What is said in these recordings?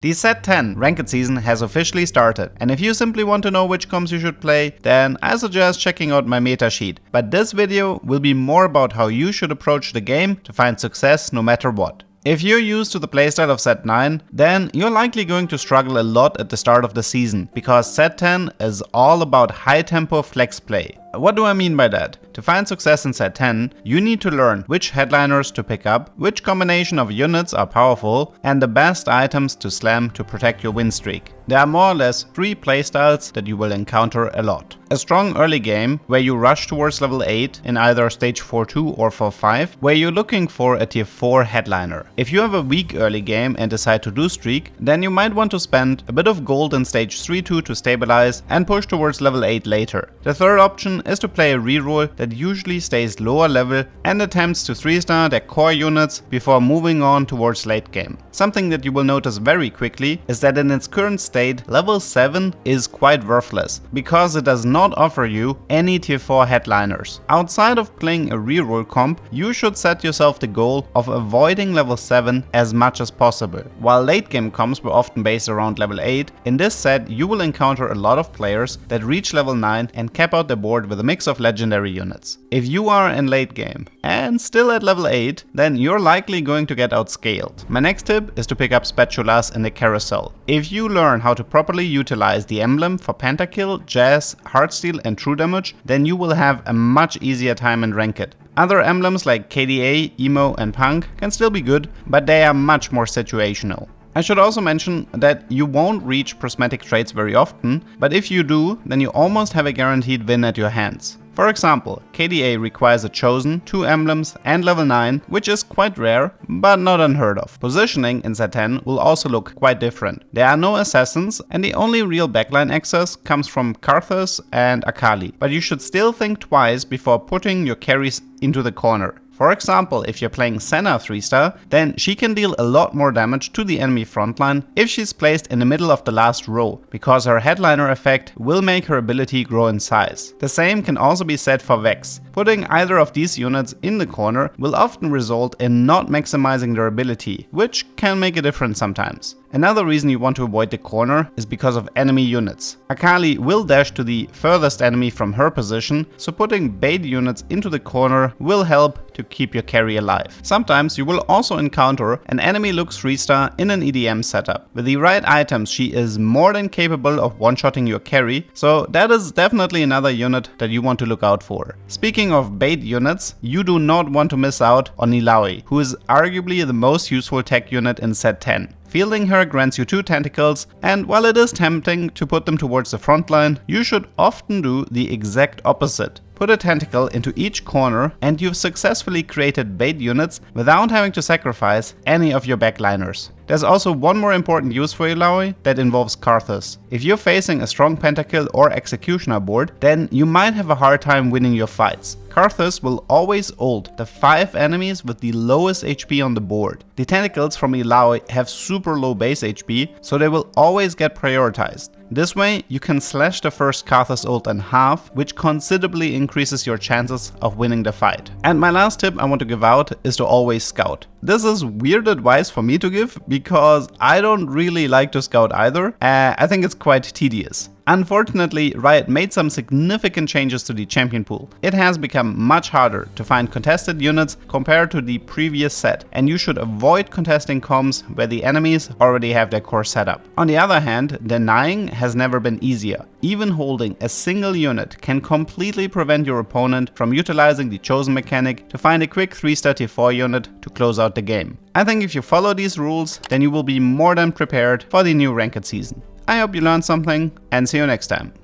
The set 10 ranked season has officially started, and if you simply want to know which comps you should play, then I suggest checking out my meta sheet. But this video will be more about how you should approach the game to find success no matter what. If you're used to the playstyle of set 9, then you're likely going to struggle a lot at the start of the season, because set 10 is all about high tempo flex play. What do I mean by that? To find success in set 10, you need to learn which headliners to pick up, which combination of units are powerful, and the best items to slam to protect your win streak. There are more or less 3 playstyles that you will encounter a lot. A strong early game, where you rush towards level 8 in either stage 4-2 or 4-5, where you're looking for a tier 4 headliner. If you have a weak early game and decide to do streak, then you might want to spend a bit of gold in stage 3-2 to stabilize and push towards level 8 later. The third option is to play a reroll that usually stays lower level and attempts to 3-star their core units before moving on towards late game. Something that you will notice very quickly is that in its current state, level 7 is quite worthless, because it does not offer you any tier 4 headliners. Outside of playing a reroll comp, you should set yourself the goal of avoiding level 7 as much as possible. While late game comps were often based around level 8, in this set you will encounter a lot of players that reach level 9 and cap out the board with a mix of legendary units. If you are in late game and still at level 8, then you're likely going to get outscaled. My next tip is to pick up spatulas in the carousel. If you learn how to properly utilize the emblem for pentakill, jazz, heartsteel and true damage, then you will have a much easier time in ranked. Other emblems like KDA, emo and punk can still be good, but they are much more situational. I should also mention that you won't reach prismatic traits very often, but if you do, then you almost have a guaranteed win at your hands. For example, KDA requires a chosen, 2 emblems and level 9, which is quite rare, but not unheard of. Positioning in set 10 will also look quite different. There are no assassins, and the only real backline access comes from Karthus and Akali, but you should still think twice before putting your carries into the corner. For example, if you're playing Senna 3-star, then she can deal a lot more damage to the enemy frontline if she's placed in the middle of the last row, because her headliner effect will make her ability grow in size. The same can also be said for Vex. Putting either of these units in the corner will often result in not maximizing their ability, which can make a difference sometimes. Another reason you want to avoid the corner is because of enemy units. Akali will dash to the furthest enemy from her position, so putting bait units into the corner will help to keep your carry alive. Sometimes you will also encounter an enemy looks 3-star in an EDM setup. With the right items, she is more than capable of one-shotting your carry, so that is definitely another unit that you want to look out for. Speaking of bait units, you do not want to miss out on Nilaoi, who is arguably the most useful tech unit in set 10. Fielding her grants you 2 tentacles, and while it is tempting to put them towards the front line, you should often do the exact opposite. Put a tentacle into each corner and you've successfully created bait units without having to sacrifice any of your backliners. There's also one more important use for Nilaoi that involves Karthus. If you're facing a strong pentakill or executioner board, then you might have a hard time winning your fights. Karthus will always ult the 5 enemies with the lowest HP on the board. The tentacles from Nilaoi have super low base HP, so they will always get prioritized. This way, you can slash the first Karthus ult in half, which considerably increases your chances of winning the fight. And my last tip I want to give out is to always scout. This is weird advice for me to give, because I don't really like to scout either. I think it's quite tedious. Unfortunately, Riot made some significant changes to the champion pool. It has become much harder to find contested units compared to the previous set, and you should avoid contesting comps where the enemies already have their core setup. On the other hand, denying has never been easier. Even holding a single unit can completely prevent your opponent from utilizing the chosen mechanic to find a quick 3-star tier 4 unit to close out the game. I think if you follow these rules, then you will be more than prepared for the new ranked season. I hope you learned something, and see you next time.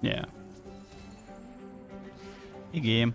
Yeah. GG.